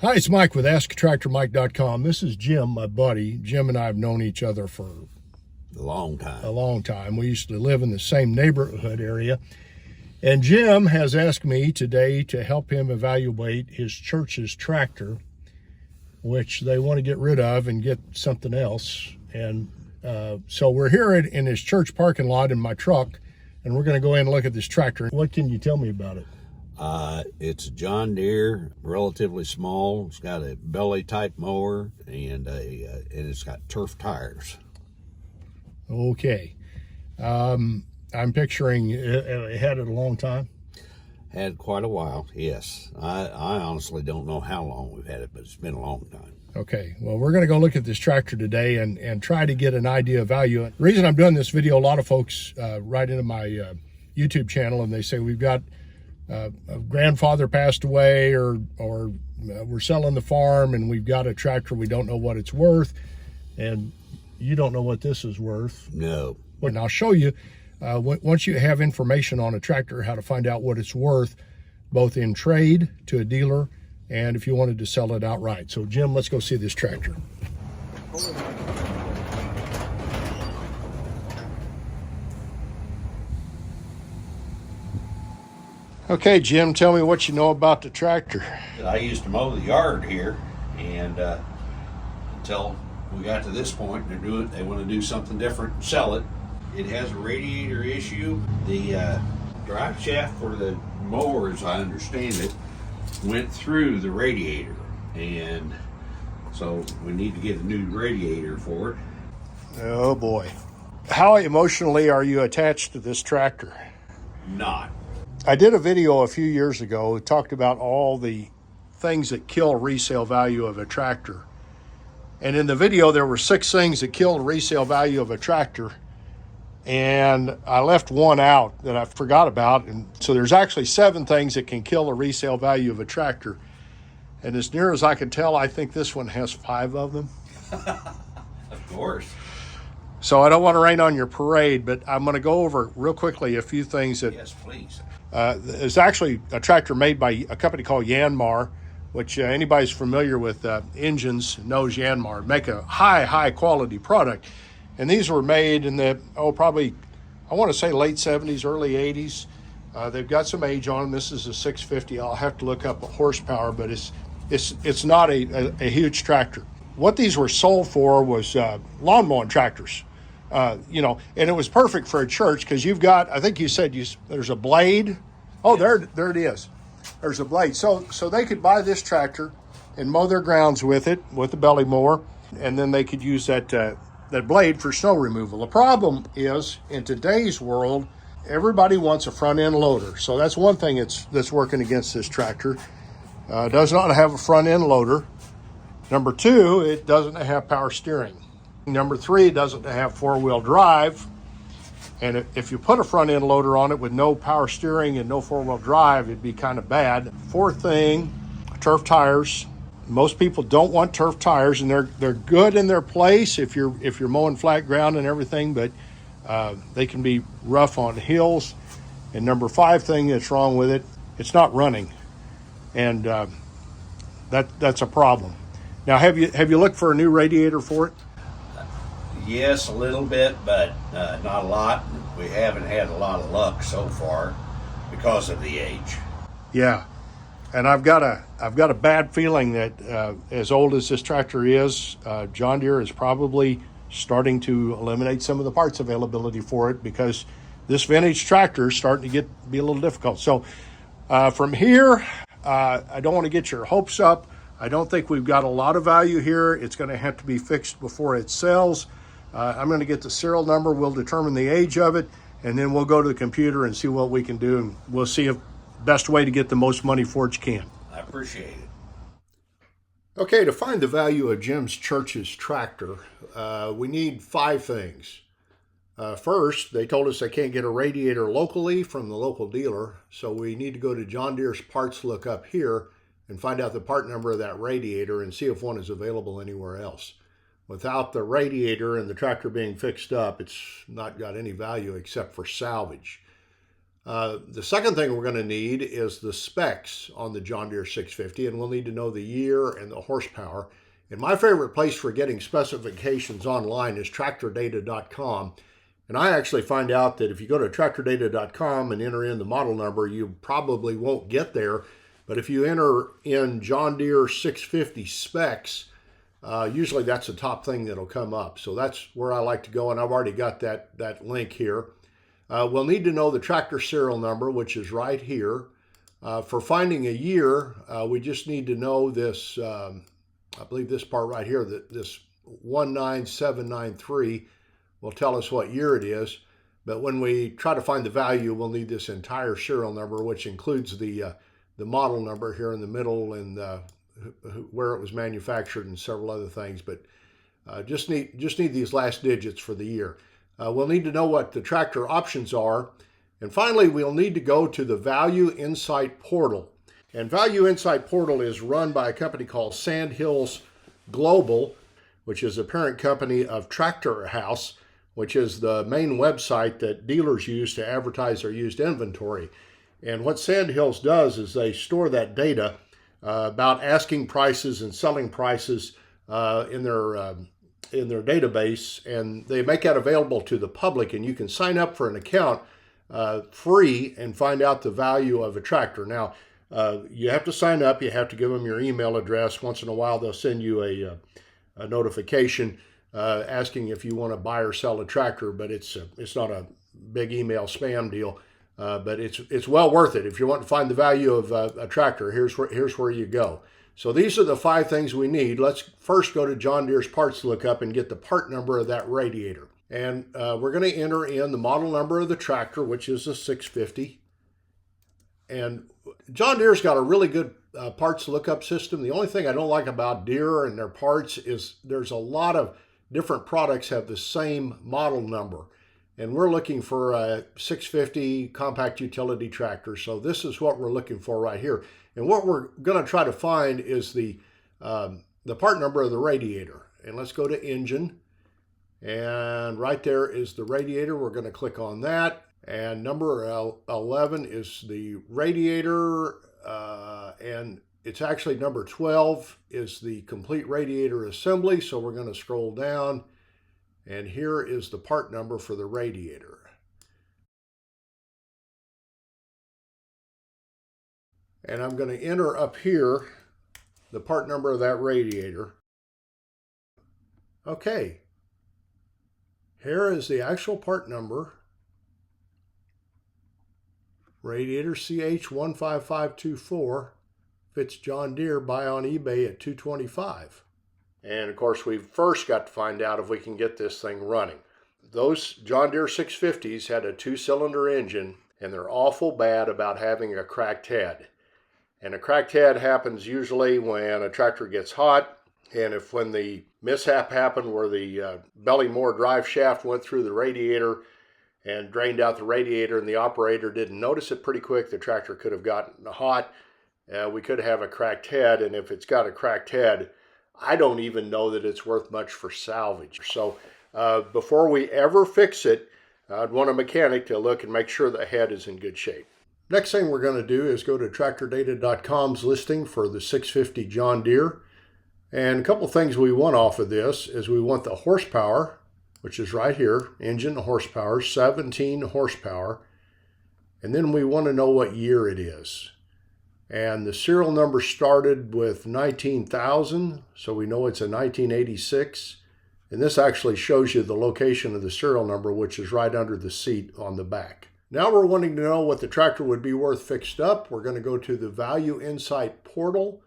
Hi, it's Mike with AskTractorMike.com. This is Jim, my buddy. Jim and I have known each other for A long time. a long time. We used to live in the same neighborhood area. And Jim has asked me today to help him evaluate his church's tractor, which they want to get rid of and get something else. And so we're here in his church parking lot in my truck, and we're going to go in and look at this tractor. What can you tell me about it? It's a John Deere, relatively small. It's got a belly type mower and it's got turf tires. Okay. I'm picturing it had it a long time. Had quite a while, yes. I honestly don't know how long we've had it, but it's been a long time. Okay, well, we're going to go look at this tractor today and try to get an idea of value. The reason I'm doing this video, a lot of folks write into my YouTube channel and they say we've got a grandfather passed away or we're selling the farm and we've got a tractor, we don't know what it's worth, and you don't know what this is worth. No. And I'll show you once you have information on a tractor how to find out what it's worth, both in trade to a dealer and if you wanted to sell it outright. So Jim, let's go see this tractor. Okay, Jim, tell me what you know about the tractor. I used to mow the yard here, and until we got to this point, they want to do something different and sell it. It has a radiator issue. The drive shaft for the mower, as I understand it, went through the radiator, and so we need to get a new radiator for it. Oh boy. How emotionally are you attached to this tractor? Not. I did a video a few years ago that talked about all the things that kill resale value of a tractor. And in the video, there were 6 things that killed resale value of a tractor. And I left one out that I forgot about. And so there's actually 7 things that can kill the resale value of a tractor. And as near as I can tell, I think this one has 5 of them. Of course. So I don't want to rain on your parade, but I'm going to go over real quickly a few things that... Yes, please. It's actually a tractor made by a company called Yanmar, which anybody's familiar with engines knows Yanmar. Make a high quality product. And these were made in the, probably, I want to say late 70s, early 80s. They've got some age on them. This is a 650. I'll have to look up the horsepower, but it's not a huge tractor. What these were sold for was lawn mowing tractors. And it was perfect for a church because you've got, I think you said there's a blade. Oh, yes. There it is. There's a blade. So they could buy this tractor and mow their grounds with it, with the belly mower, and then they could use that blade for snow removal. The problem is, in today's world, everybody wants a front end loader. So that's one thing that's working against this tractor. It does not have a front end loader. Number 2, it doesn't have power steering. Number 3, it doesn't have 4-wheel drive. And if you put a front end loader on it with no power steering and no 4-wheel drive, it'd be kind of bad. 4th thing, turf tires. Most people don't want turf tires, and they're good in their place if you're mowing flat ground and everything, but they can be rough on hills. And number 5 thing that's wrong with it, it's not running, and that's a problem. Now, have you looked for a new radiator for it? Yes, a little bit, but not a lot. We haven't had a lot of luck so far because of the age. Yeah, and I've got a bad feeling that as old as this tractor is, John Deere is probably starting to eliminate some of the parts availability for it because this vintage tractor is starting to be a little difficult. So from here, I don't want to get your hopes up. I don't think we've got a lot of value here. It's going to have to be fixed before it sells. I'm going to get the serial number. We'll determine the age of it, and then we'll go to the computer and see what we can do, and we'll see if best way to get the most money for it you can. I appreciate it. Okay, to find the value of Jim's church's tractor, we need 5 things. First, they told us they can't get a radiator locally from the local dealer, so we need to go to John Deere's parts lookup here and find out the part number of that radiator and see if one is available anywhere else. Without the radiator and the tractor being fixed up, it's not got any value except for salvage. The second thing we're going to need is the specs on the John Deere 650, and we'll need to know the year and the horsepower. And my favorite place for getting specifications online is tractordata.com. And I actually find out that if you go to tractordata.com and enter in the model number, you probably won't get there. But if you enter in John Deere 650 specs, usually that's the top thing that'll come up. So that's where I like to go, and I've already got that link here. We'll need to know the tractor serial number, which is right here. For finding a year, we just need to know this, I believe this part right here, that this 19793 will tell us what year it is. But when we try to find the value, we'll need this entire serial number, which includes the model number here in the middle and where it was manufactured and several other things. But just need these last digits for the year. We'll need to know what the tractor options are. And finally, we'll need to go to the Value Insight portal. And Value Insight portal is run by a company called Sandhills Global, which is a parent company of Tractor House, which is the main website that dealers use to advertise their used inventory. And what Sandhills does is they store that data about asking prices and selling prices in their database, and they make that available to the public, and you can sign up for an account free and find out the value of a tractor. Now, you have to sign up, you have to give them your email address. Once in a while they'll send you a notification asking if you want to buy or sell a tractor, but it's not a big email spam deal. But it's well worth it. If you want to find the value of a tractor, here's where you go. So these are the 5 things we need. Let's first go to John Deere's parts lookup and get the part number of that radiator. And we're going to enter in the model number of the tractor, which is a 650. And John Deere's got a really good parts lookup system. The only thing I don't like about Deere and their parts is there's a lot of different products have the same model number. And we're looking for a 650 compact utility tractor. So this is what we're looking for right here. And what we're going to try to find is the part number of the radiator. And let's go to engine. And right there is the radiator. We're going to click on that. And number 11 is the radiator. And it's actually number 12 is the complete radiator assembly. So we're going to scroll down. And here is the part number for the radiator. And I'm going to enter up here the part number of that radiator. Okay. Here is the actual part number. Radiator CH15524. Fits John Deere, buy on eBay at $225. And of course, we've first got to find out if we can get this thing running. Those John Deere 650s had a 2-cylinder engine, and they're awful bad about having a cracked head. And a cracked head happens usually when a tractor gets hot, and when the mishap happened where the belly moor drive shaft went through the radiator and drained out the radiator, and the operator didn't notice it pretty quick, the tractor could have gotten hot. We could have a cracked head, and if it's got a cracked head, I don't even know that it's worth much for salvage. So before we ever fix it, I'd want a mechanic to look and make sure the head is in good shape. Next thing we're going to do is go to tractordata.com's listing for the 650 John Deere. And a couple things we want off of this is we want the horsepower, which is right here, engine horsepower, 17 horsepower. And then we want to know what year it is. And the serial number started with 19,000, so we know it's a 1986. And this actually shows you the location of the serial number, which is right under the seat on the back. Now we're wanting to know what the tractor would be worth fixed up. We're going to go to the Value Insight portal,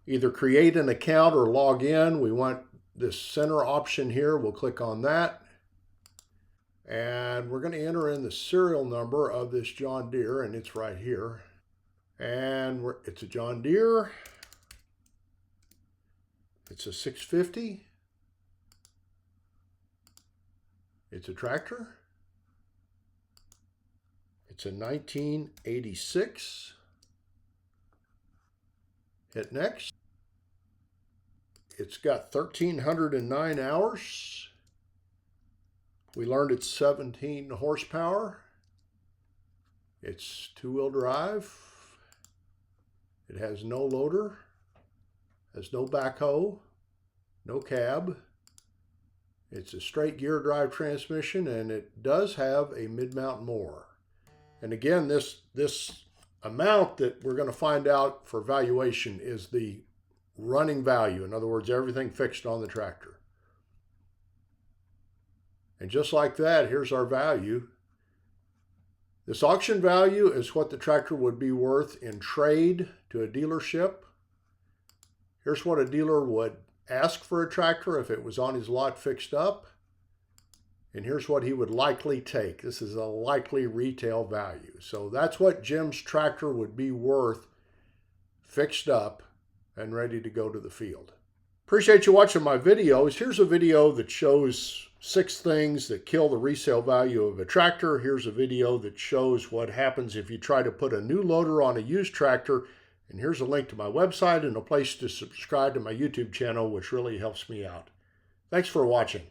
either create an account or log in. We want this center option here. We'll click on that. And we're going to enter in the serial number of this John Deere, and it's right here. And it's a John Deere. It's a 650. It's a tractor. It's a 1986. Hit next. It's got 1,309 hours. We learned it's 17 horsepower. It's two-wheel drive. It has no loader, has no backhoe, no cab. It's a straight gear drive transmission, and it does have a mid-mount mower. And again, this amount that we're going to find out for valuation is the running value. In other words, everything fixed on the tractor. And just like that, here's our value. This auction value is what the tractor would be worth in trade to a dealership. Here's what a dealer would ask for a tractor if it was on his lot fixed up. And here's what he would likely take. This is a likely retail value. So that's what Jim's tractor would be worth fixed up and ready to go to the field. Appreciate you watching my videos. Here's a video that shows 6 things that kill the resale value of a tractor. Here's a video that shows what happens if you try to put a new loader on a used tractor. And here's a link to my website and a place to subscribe to my YouTube channel, which really helps me out. Thanks for watching.